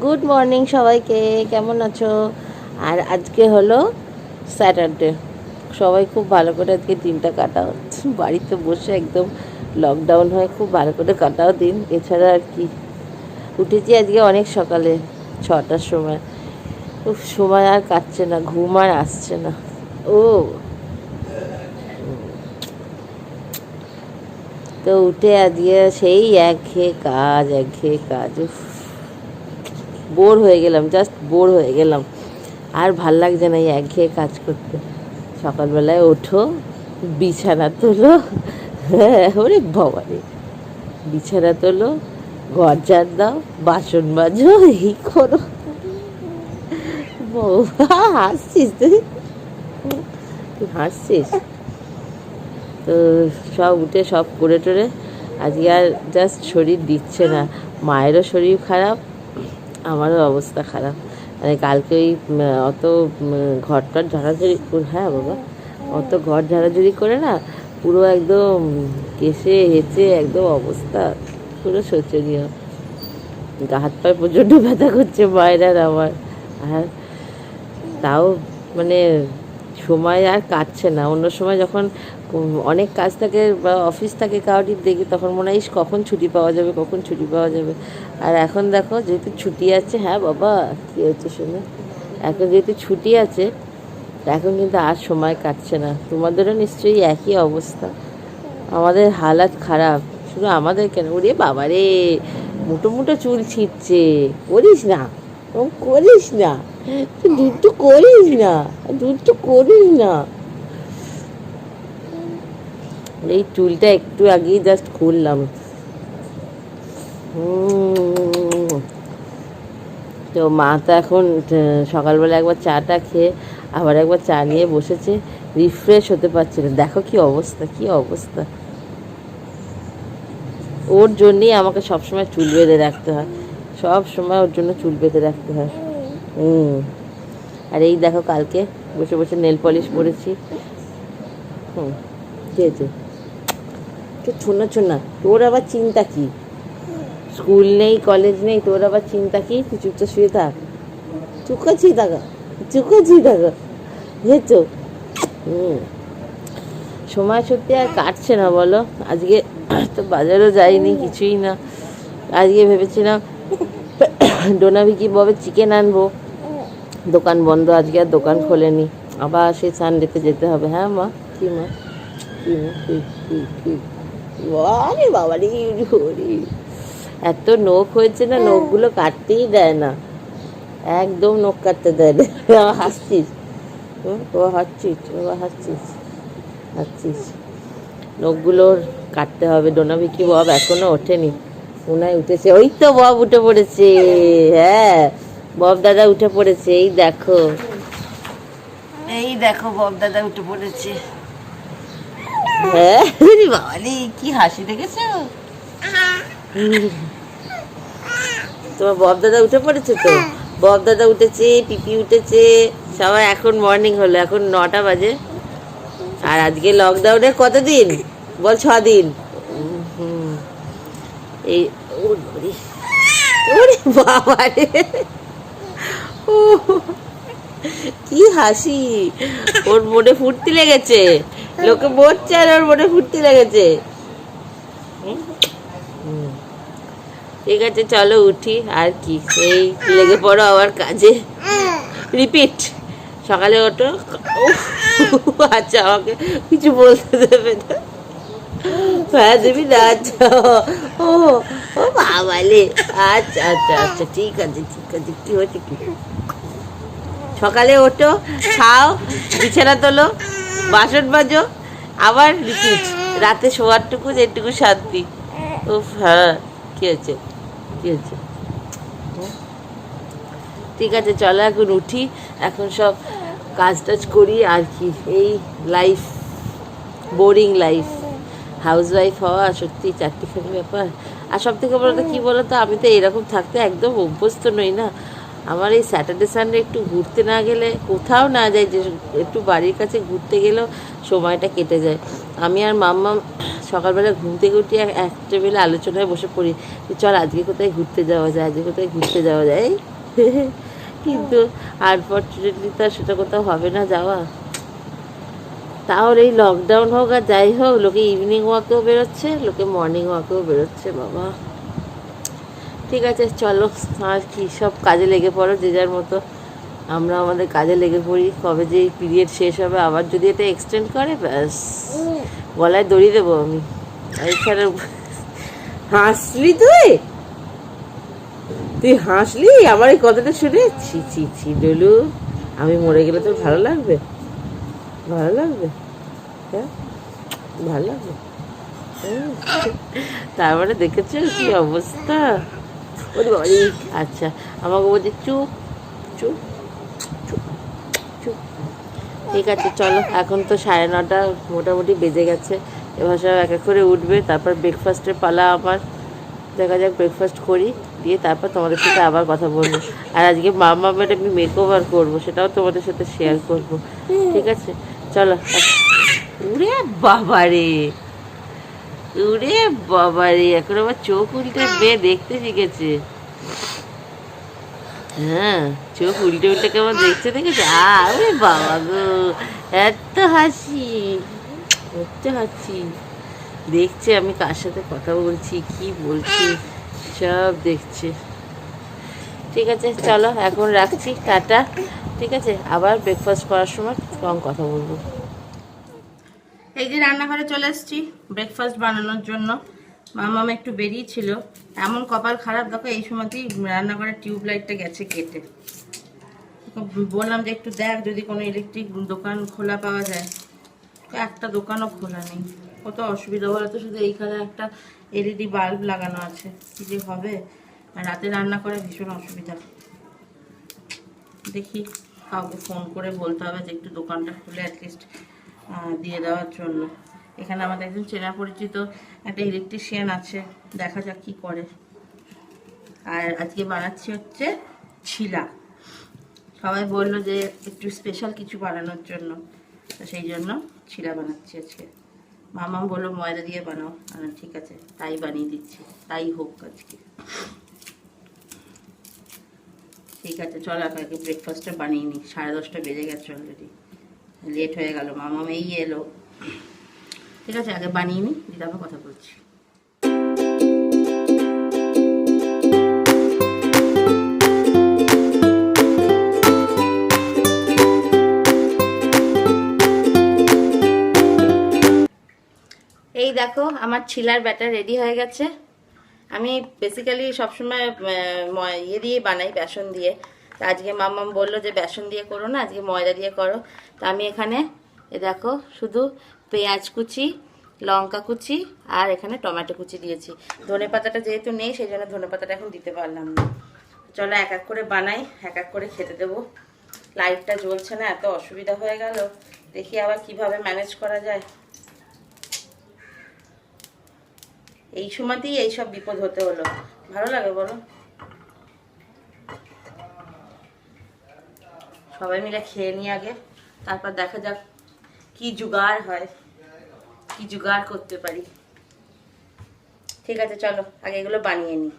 Good morning সবাইকে, কেমন আছো? আর আজকে হলো স্যাটারডে। সবাই খুব ভালো করে আজকে দিনটা কাটাও, বাড়িতে বসে একদম লকডাউন হয়ে খুব ভালো করে কাটাও দিন। এছাড়া আর কি, উঠেছি আজকে অনেক সকালে 6টার সময়। সময় আর কাটছে না, ঘুম আর আসছে না। ও, তো উঠে আজকে সেই একঘেয়ে কাজ, বোর হয়ে গেলাম, জাস্ট বোর হয়ে গেলাম। আর ভাল লাগছে না এই একঘেয়ে কাজ করতে। সকালবেলায় ওঠো, বিছানা তোলো, হ্যাঁ ওরে বাবা রে, বিছানা তোলো, ঘর ঝাড় দাও, বাসন মাজো, এই করো। হাসছিস তুই? তুই হাসছিস? তো সব উঠে সব করে টোরে আজকে আর জাস্ট শরীর দিচ্ছে না। মায়েরও শরীর খারাপ, আমারও অবস্থা খারাপ। মানে কালকে ওই অত ঘরটার ঝাড়াঝাড়ি, হ্যাঁ বাবা, অত ঘর ঝাড়াঝাড়ি করে না, পুরো একদম কেসে হেঁচে একদম অবস্থা পুরো শোচনীয়। গা হাত পায়ে প্রচণ্ড ব্যথা করছে মায়ের আর আমার। আর তাও মানে সময় আর কাটছে না। অন্য সময় যখন অনেক কাজ থাকে বা অফিস থাকে কাউরির, দেখি তখন মনে হয় কখন ছুটি পাওয়া যাবে, কখন ছুটি পাওয়া যাবে। আর এখন দেখো যেহেতু ছুটি আছে, হ্যাঁ বাবা কী হচ্ছে শুনে, এখন যেহেতু ছুটি আছে এখন কিন্তু আর সময় কাটছে না। তোমাদেরও নিশ্চয়ই একই অবস্থা। আমাদের হালাত খারাপ, শুধু আমাদের কেন, ওরে বাবা রে, মুটো মুটো চুল ছিঁড়ছে। করিস না, ও করিস না, তুই দুধ করিস না, দুধ করিস না। এই চুলটা একটু আগেই জাস্ট খুললাম। তো মা তো এখন সকালবেলা একবার চাটা খেয়ে আবার একবার চা নিয়ে বসেছে, রিফ্রেশ হতে পারছে না। দেখো কি অবস্থা, কি অবস্থা। ওর জন্যেই আমাকে সবসময় চুল বেঁধে রাখতে হয়, সব সময় ওর জন্য চুল বেঁধে রাখতে হয়। আর এই দেখো কালকে বসে বসে নেল পলিশ পরেছি। ঠিক আছে, ছোনা ছোনা, তোর আবার চিন্তা কি? স্কুল নেই, কলেজ নেই, তোর আবার চিন্তা কি? তুই চুপচাপ শুয়ে থাক, চুকাচ্ছি থাকা, চুকাচ্ছি থাকা, বুঝেছো? সময় সত্যি আর কাটছে না বলো। আজকে তো বাজারও যাইনি, কিছুই না। আজকে ভেবেছিলাম ডোনাভিকি ববে চিকেন আনবো, দোকান বন্ধ আজকে, আর দোকান খোলেনি। আবার সেই সানডেতে যেতে হবে। হ্যাঁ মা, কি মা, কি মা, কি আরে বাবা রে, এত নখ হয়েছে না, নখগুলো কাটতেই দেয় না, একদম নখ কাটতে দেয় না। হাসছিস? ও হাসছিস, ও হাসছিস, হাসছিস। নখগুলোর কাটতে হবে। ডোনাভিকি বব এখনো ওঠেনি, ওনায় উঠেছে, ওই তো বব উঠে পড়েছে। হ্যাঁ, বব দাদা উঠে পড়েছে, এই দেখো, এই দেখো বব দাদা উঠে পড়েছে। হ্যাঁ বাবা রে, কি হাসি দেখেছো? তোমার বব দাদা উঠে পড়েছে তো, বব দাদা উঠেছে, পিপি উঠেছে, সবাই। এখন মর্নিং হলো, এখন 9টা বাজে। আর আজকে লকডাউনের কতদিন বল? 6 দিন। এই ওরে বাবা রে, কি হাসি! ওর মনে ফুর্তি লেগেছে, লোকে বলছে আর ওর মনে ফুর্তি লেগেছে। ঠিক আছে চলো উঠি, আর কি, এই লেগে পড়ো আবার কাজে। রিপিট, সকালে ওঠো। আচ্ছা, আমাকে কিছু বলতে দেবে না? হ্যাঁ দেবি না? আচ্ছা, ও ও বাবালে, আচ্ছা আচ্ছা আচ্ছা, ঠিক আছে ঠিক আছে। কি হচ্ছে কি? সকালে ওঠো, খাও, বিছানা তোলো, বাসন মাজো, আবার রিপিট। রাতে শোয়ারটুকু যেটুকু শান্তি। ও হ্যাঁ, কি হয়েছে, কি হয়েছে? ঠিক আছে চলো এখন উঠি, এখন সব কাজ টাজ করি। আর কি, এই life, boring life, house wife হওয়া সত্যি চারটিখানি ব্যাপার। আর সব থেকে বড় তো কী বলো তো, আমি তো এরকম থাকতে একদম অভ্যস্ত নই না। আমার এই স্যাটারডে সানডে একটু ঘুরতে না গেলে, কোথাও না যাই, যে একটু বাড়ির কাছে ঘুরতে গেলেও সময়টা কেটে যায়। আমি আর মাম্মা সকালবেলা ঘুম থেকে উঠে এক টেবিলে আলোচনায় বসে পড়ি যে চল আজকে কোথায় ঘুরতে যাওয়া যায়, আজকে কোথায় ঘুরতে যাওয়া যায়। কিন্তু আনফর্চুনেটলি তো আর সেটা কোথাও হবে না যাওয়া। তাহলে এই লকডাউন হোক আর যাই হোক, লোকে ইভিনিং ওয়াকেও বেরোচ্ছে, লোকে মর্নিং ওয়াকেও বেরোচ্ছে বাবা। ঠিক আছে চলো, আর কি, সব কাজে লেগে পড়ো যে যার মতো। আমরা আমাদের কাজে লেগে পড়ি। কবে যে এই পিরিয়ড শেষ হবে, আবার যদি এটা এক্সটেন্ড করে, ব্যাস গলায় দড়ি দেবো আমি। এছাড়া হাসলি তুই, তুই হাসলি আমার এই কথাটা শুনে? ছি ছি ছি ডলু, আমি মরে গেলে তোর ভালো লাগবে? ভালো লাগবে? হ্যাঁ ভালো লাগবে। তারপরে দেখেছো কি অবস্থা? ওরে বাবা, আচ্ছা আমাকে বলছে চুপ চুপ চুপ চুপ। ঠিক আছে চলো, এখন তো 9:30 মোটামুটি বেজে গেছে। এবার সব এক এক করে উঠবে, তারপর ব্রেকফাস্টের পালা আমার। দেখা যাক ব্রেকফাস্ট করি, দিয়ে তারপর তোমাদের সাথে আবার কথা বলবো। আর আজকে মামামের আমি মেক ওভার করবো, সেটাও তোমাদের সাথে শেয়ার করবো। ঠিক আছে চলো। উরে বাবারে, উরে বাবারে, এখন আবার চোখ উল্টে মেয়ে দেখতে শিখেছে। হ্যাঁ, চোখ উল্টে উল্টে কেমন দেখছে দেখেছে। আরে বাবা গো, এত হাসি, এত হাসি। দেখছে আমি কার সাথে কথা বলছি, কি বলছি, সব দেখছে। ঠিক আছে চলো, এখন রাখছি, টাটা। ঠিক আছে, আবার ব্রেকফাস্ট করার সময় কম কথা বলবো। এই যে রান্নাঘরে চলে এসেছি ব্রেকফাস্ট বানানোর জন্য। মামাম একটু বেরিয়েছিল, এমন কপাল খারাপ দেখো, এই সময়তেই রান্নাঘরের টিউব লাইটটা গেছে কেটে। বললাম যে একটু দেখ যদি কোনো ইলেকট্রিক দোকান খোলা পাওয়া যায়, একটা দোকানও খোলা নেই। কত অসুবিধা, বলো তো, শুধু এইখানে একটা এলইডি বাল্ব লাগানো আছে, কি যে হবে। রাতে রান্না করে ভীষণ অসুবিধা। দেখি কাউকে ফোন করে বলতে হবে যে একটু দোকানটা খুলে অ্যাটলিস্ট দিয়ে দেওয়ার জন্য। এখানে আমাদের একজন চেনা পরিচিত একটা ইলেকট্রিশিয়ান আছে, দেখা যাক কি করে। আর আজকে বানাচ্ছি হচ্ছে ছিলা। সবাই বললো যে একটু স্পেশাল কিছু বানানোর জন্য, তো সেই জন্য ছিলা বানাচ্ছি আজকে। মামা বললো ময়দা দিয়ে বানাও, ঠিক আছে তাই বানিয়ে দিচ্ছি, তাই হোক আজকে। ঠিক আছে চলো আগে ব্রেকফাস্টটা বানিয়ে নিই, 10:30 বেজে গেছে অলরেডি, লেট হয়ে গেল, মামা এই এলো। ঠিক আছে আগে বানিয়ে নিই, দিদি আবার কথা বলছি। এই দেখো আমার ছিলার ব্যাটার রেডি হয়ে গেছে। আমি বেসিক্যালি সবসময় ইয়ে দিয়ে বানাই, বেসন দিয়ে। তা আজকে মাম্মাম বললো যে বেসন দিয়ে করো না, আজকে ময়দা দিয়ে করো। তা আমি এখানে দেখো শুধু পেঁয়াজ কুচি, লঙ্কা কুচি আর এখানে টমেটো কুচি দিয়েছি। ধনে পাতাটা যেহেতু নেই সেই জন্য ধনে পাতাটা এখন দিতে পারলাম না। চলো এক এক করে বানাই, এক এক করে খেতে দেবো। লাইটটা জ্বলছে না, এত অসুবিধা হয়ে গেল। দেখি আবার কিভাবে ম্যানেজ করা যায়। এই সময়তেই এইসব বিপদ হতে হলো, ভালো লাগে বলো? সবাই মিলে খেয়ে নিই আগে, তারপর দেখা যাক কি জুগাড় হয়, কি জুগাড় করতে পারি। ঠিক আছে চলো আগে এগুলো বানিয়ে নিই।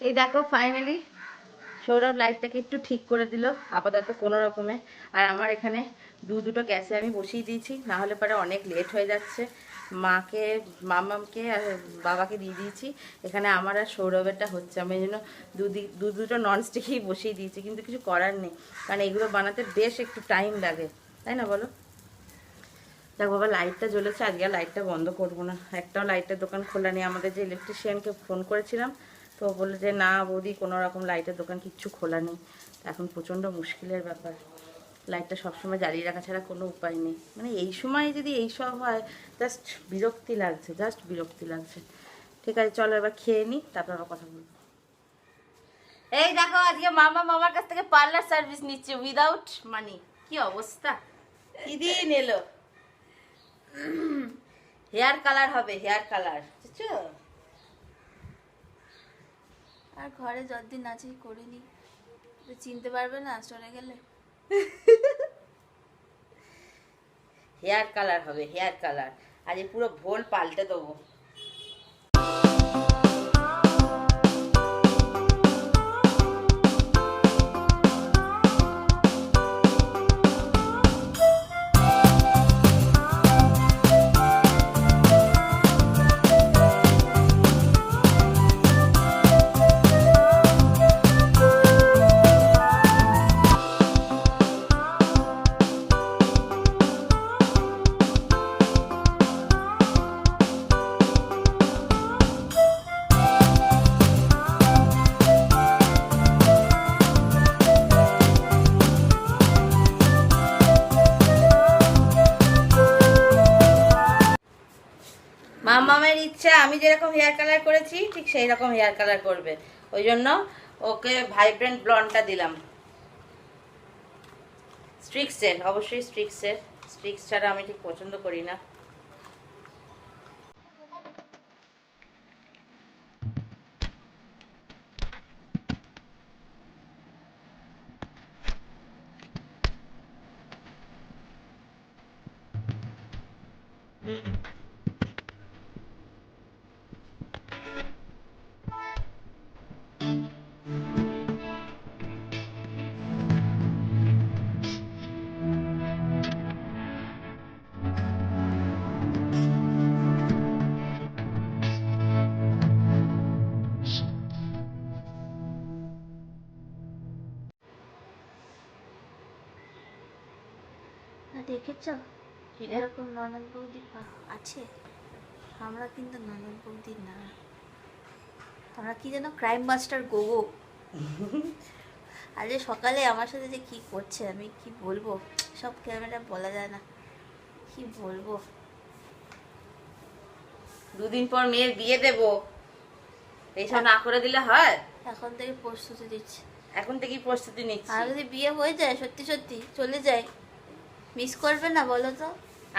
এই দেখো ফাইনালি সৌরভ লাইটটাকে একটু ঠিক করে দিল আপাতত কোনো রকমে। আর আমার এখানে দুটো গ্যাসে আমি বসিয়ে দিয়েছি, না হলে পরে অনেক লেট হয়ে যাচ্ছে। মাকে মামাকে আর বাবাকে দিয়ে দিয়েছি। এখানে আমার আর সৌরভেরটা হচ্ছে, আমি এই জন্য দুটো ননস্টিকই বসিয়ে দিয়েছি, কিন্তু কিছু করার নেই, কারণ এগুলো বানাতে বেশ একটু টাইম লাগে, তাই না বলো? দেখ বাবা, লাইটটা জ্বলেছে, আজকে লাইটটা বন্ধ করবো না, একটাও লাইটের দোকান খোলা নেই। আমাদের যে ইলেকট্রিশিয়ানকে ফোন করেছিলাম, তো বললো যে না বৌদি, কোনো রকম লাইটের দোকান কিচ্ছু খোলা নেই। এখন প্রচণ্ড মুশকিলের ব্যাপার, লাইটটা সবসময় জ্বালিয়ে রাখা ছাড়া কোনো উপায় নেই। মানে এই সময় যদি এইসব হয়, জাস্ট বিরক্তি লাগছে, জাস্ট বিরক্তি লাগছে। ঠিক আছে, চলো এবার খেয়ে নিই, তারপর আবার কথা বলবো। এই দেখো, আজকে মামার কাছ থেকে পার্লার সার্ভিস নিচ্ছে উইদাউট মানি। কি অবস্থা, কি দিন এলো। হেয়ার কালার হবে, হেয়ার কালার, বুঝছো? আর ঘরে যতদিন আছি করিনি, চিনতে পারবে না চলে গেলে। হেয়ার কালার হবে, হেয়ার কালার। আজ পুরো ভোল পাল্টে দেবো। মামামের ইচ্ছা আমি যেরকম হেয়ার কালার করেছি ঠিক সেই রকম হেয়ার কালার করবে, ওই জন্য ওকে ভাইব্রেন্ট ব্লন্ডটা দিলাম। স্ট্রিক্সের, অবশ্যই স্ট্রিক্সের, স্ট্রিক্স ছাড়া আমি ঠিক পছন্দ করি না। দেখেছ এরকম ননদ বৌদি আছে, আমরা কিন্তু ননদ বৌদি না, আমরা কি যেন ক্রাইম মাস্টার গোগো। আজ সকালে আমার সাথে যে কি করছে আমি কি বলবো, সব ক্যামেরা বলা যায় না, কি বলবো। দুদিন পর মেয়ের বিয়ে দেবো, এইসব না করে দিলে হয়? এখন থেকে প্রস্তুতি দিচ্ছি, এখন থেকেই প্রস্তুতি নিচ্ছি। আর যদি বিয়ে হয়ে যায়, সত্যি সত্যি চলে যায়, মিস করবে না বলো তো?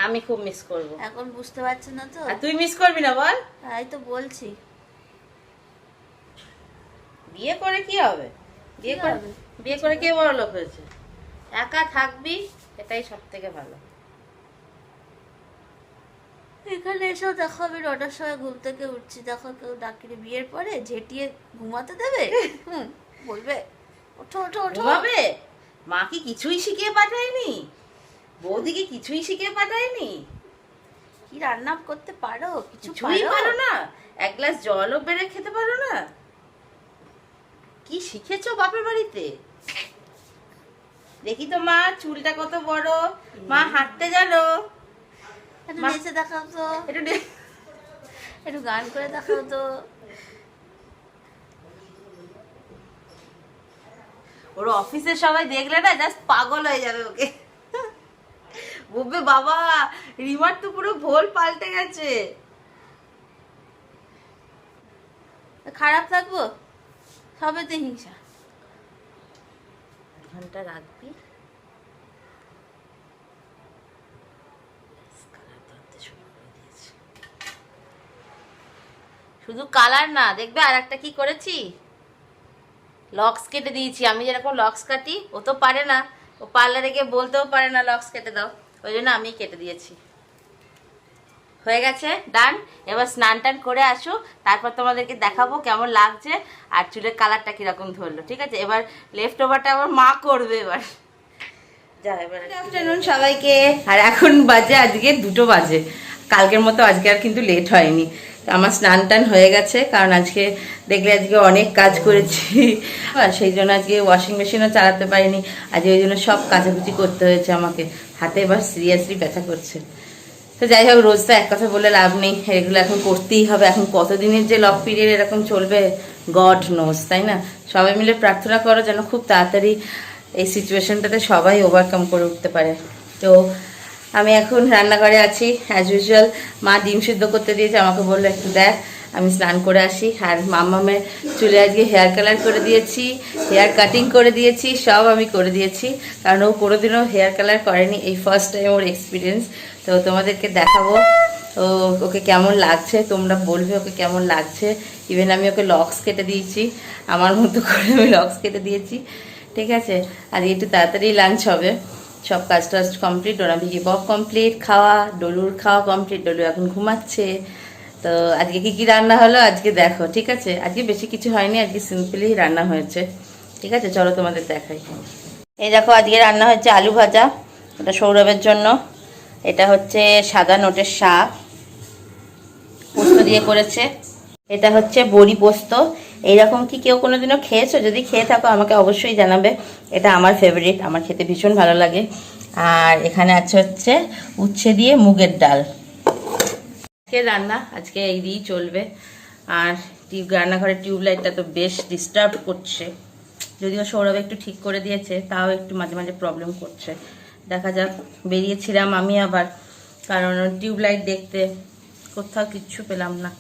আমি খুব মিস করব। এখন বুঝতে পারছো না তো? আর তুই মিস করবি না বল? তাই তো বলছি। বিয়ে করে কি হবে? বিয়ে করে কে বড় লোক হয়েছে? একা থাকবি, এটাই সব থেকে ভালো। এখানে এসেও দেখো আমি 9টার সময় ঘুম থেকে উঠছি, দেখো কেউ ডাকিয়ে বিয়ের পরে ঝেঁটিয়ে ঘুমাতে দেবে? বলবে ওঠো ওঠো ওঠো। ঘুমাবে? মা কি কিছুই শিখিয়ে পাঠায়নি? বৌদিকে কিছুই শিখিয়ে পাঠায়নি? কি রান্না করতে পারো? কিছুই পারো না? এক গ্লাস জলও বেড়ে খেতে পারো না? কি শিখেছো বাপের বাড়িতে? দেখি তো মা, চুলটা কত বড়, মা হাঁটতে জানো? একটু নেচে দেখাও তো, একটু গান করে দেখাও তো। ওর অফিসের সবাই দেখলে না জাস্ট পাগল হয়ে যাবে ওকে, বলবে বাবা রিমার তো পুরো ভোল পাল্টে গেছে। খারাপ থাকবো? সবেতে হিংসা। ঘন্টা রাখবি, শুধু কালার না, দেখবে আর একটা কি করেছি, লক্স কেটে দিয়েছি। আমি যেরকম লক্স কাটি, ও তো পারে না, ও পার্লারে গিয়ে বলতেও পারে না লক্স কেটে দাও, ওই জন্য আমি কেটে দিয়েছি। হয়ে গেছে, ডান। এবার স্নান টান করে আসো, তারপর তোমাদেরকে দেখাবো কেমন লাগছে আর চুলের কালারটা কিরকম ধরলো। ঠিক আছে, এবার লেফট ওভারটা আবার মা করবে এবার। যা, এবার গুড আফটারনুন সবাইকে। আর এখন বাজে আজকে 2টো বাজে, কালকের মতো আজকে আর কিন্তু লেট হয়নি। আমার স্নান টান হয়ে গেছে, কারণ আজকে দেখলে আজকে অনেক কাজ করেছি, আর সেই জন্য আজকে ওয়াশিং মেশিনও চালাতে পারিনি। আজকে ওই জন্য সব কাচাকুচি করতে হয়েছে আমাকে, হাতে এবার সিরিয়াসলি ব্যথা করছে। তো যাই হোক, রোজ তো এক কথা বলে লাভ নেই, এগুলো এখন করতেই হবে। এখন কতদিনের যে লক পিরিয়ড এরকম চলবে গড নোজ, তাই না? সবাই মিলে প্রার্থনা করো যেন খুব তাড়াতাড়ি এই সিচুয়েশনটাতে সবাই ওভারকাম করে উঠতে পারে। তো আমি এখন রান্নাঘরে আছি অ্যাজ ইউজুয়াল। মা ডিম সিদ্ধ করতে দিয়েছে, আমাকে বললো একটু দেখ, আমি স্নান করে আসি। আর মাম্মামের চুলে আজকে হেয়ার কালার করে দিয়েছি, হেয়ার কাটিং করে দিয়েছি, সব আমি করে দিয়েছি, কারণ ও কোনোদিনও হেয়ার কালার করেনি, এই ফার্স্ট টাইম ওর এক্সপিরিয়েন্স। তো তোমাদেরকে দেখাবো ও ওকে কেমন লাগছে, তোমরা বলবে ওকে কেমন লাগছে। ইভেন আমি ওকে লক্স কেটে দিয়েছি, আমার মতো করে আমি লক্স কেটে দিয়েছি, ঠিক আছে? আর একটু তাড়াতাড়ি লাঞ্চ হবে, সব কাজ টাজ কমপ্লিট, ওরা ভিগি বক কমপ্লিট, খাওয়া, ডলুর খাওয়া কমপ্লিট, ডলু এখন ঘুমাচ্ছে। তো আজকে কি কি রান্না হলো আজকে দেখো, ঠিক আছে? আজকে বেশি কিছু হয়নি, আজকে সিম্পলি রান্না হয়েছে, ঠিক আছে? চলো তোমাদের দেখাই। এই দেখো আজকে রান্না হয়েছে আলু ভাজা, ওটা সৌরভের জন্য। এটা হচ্ছে সাদা নোটের শাক, পোস্ত দিয়ে করেছে। এটা হচ্ছে বড়ি পোস্ত। এইরকম কি কেউ কোনোদিনও খেয়েছো? যদি খেয়ে থাকো আমাকে অবশ্যই জানাবে, এটা আমার ফেভারিট, আমার খেতে ভীষণ ভালো লাগে। আর এখানে আছে হচ্ছে উচ্ছে দিয়ে মুগের ডাল। আজকে রান্না আজকে এই দিয়েই চলবে। আর রান্নাঘরের টিউবলাইটটা তো বেশ ডিস্টার্ব করছে, যদিও সৌরভ একটু ঠিক করে দিয়েছে, তাও একটু মাঝে মাঝে প্রবলেম করছে। দেখা যাক। বেরিয়েছিলাম আমি আবার, কারণ টিউবলাইট দেখতে, কোথাও কিচ্ছু পেলাম না,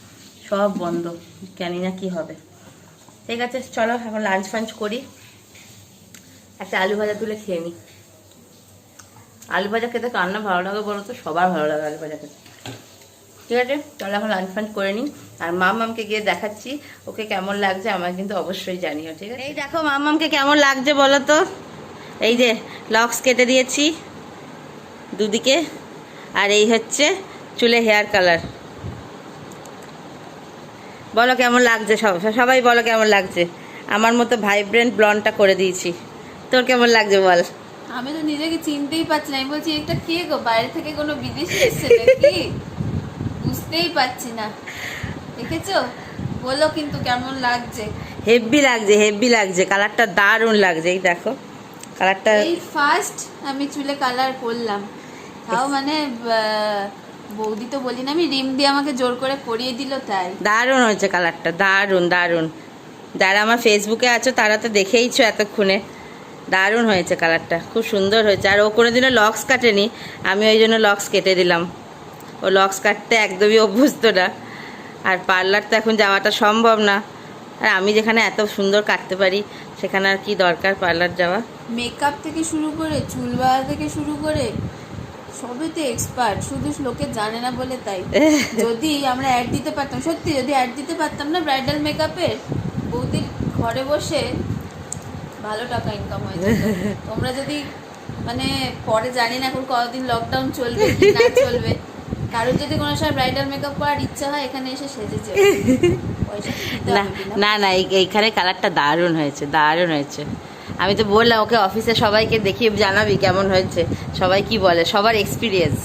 সব বন্ধ, জানি না কি হবে। ঠিক আছে চলো এখন লাঞ্চ ফাঞ্চ করি, একটা আলু ভাজা তুলে খেয়ে নিই। আলু ভাজা খেতে কার না ভালো লাগে বলো তো? সবার ভালো লাগে আলু ভাজা খেতে। ঠিক আছে চলো এখন লাঞ্চ ফাঞ্চ করে নিই। আর মামকে গিয়ে দেখাচ্ছি ওকে কেমন লাগছে, আমার কিন্তু অবশ্যই জানিও, ঠিক আছে? এই দেখো মামকে কেমন লাগছে বলো তো। এই যে লক্স কেটে দিয়েছি দুদিকে, আর এই হচ্ছে চুলে হেয়ার কালার। বলো কেমন লাগছে, সবাই বলো কেমন লাগছে। আমার মতো ভাইব্রেন্ট ব্লন্ডটা করে দিয়েছি, তোর কেমন লাগছে বল? আমি তো নিজেকে চিনতেই পারছি না, আমি বলছি এটা কে গো, বাইরে থেকে কোনো বিদেশি এসেছে নাকি, বুঝতেই পারছি না। দেখেছো? বলো কিন্তু কেমন লাগছে। হেভি লাগছে, হেভি লাগছে, কালারটা দারুণ লাগছে। এই দেখো কালারটা, এই ফার্স্ট আমি চুলে কালার করলাম, তাও মানে বৌদি তো বলি না, আমি রিম দিয়ে আমাকে জোর করে করিয়ে দিল, তাই দারুণ হয়েছে কালারটা, দারুণ দারুণ। যারা আমার ফেসবুকে আছো তারা তো দেখেইছো এতক্ষণে, দারুণ হয়েছে কালারটা, খুব সুন্দর হয়েছে। আর ও কোনোদিনও লক্স কাটেনি, আমি ওই জন্য লক্স কেটে দিলাম। ও লক্স কাটতে একদমই অভ্যস্ত না, আর পার্লার তো এখন যাওয়াটা সম্ভব না। আর আমি যেখানে এত সুন্দর কাটতে পারি সেখানে আর কি দরকার পার্লার যাওয়া। মেকআপ থেকে শুরু করে চুল বাঁধা থেকে শুরু করে সবেতে এক্সপার্ট, শুধু লোকে জানে না বলে তাই। যদি আমরা অ্যাড দিতে পারতাম, সত্যি যদি অ্যাড দিতে পারতাম না ব্রাইডাল মেকআপের, বৌদির ঘরে বসে ভালো টাকা ইনকাম হয়ে যেত। তোমরা যদি মানে পরে জানি না এখন কতদিন লকডাউন চলবে কি না চলবে, কারোর যদি কোনো সময় ব্রাইডাল মেকআপ করার ইচ্ছা হয় এখানে এসে সেজে যাবে, পয়সা দিতে না হবে না। না না, এইখানে কালারটা দারুণ হয়েছে, দারুণ হয়েছে। আমি তো বললাম ওকে অফিসে সবাইকে দেখিয়ে জানাবি কেমন হয়েছে, সবাই কি বলে, সবার এক্সপিরিয়েন্স।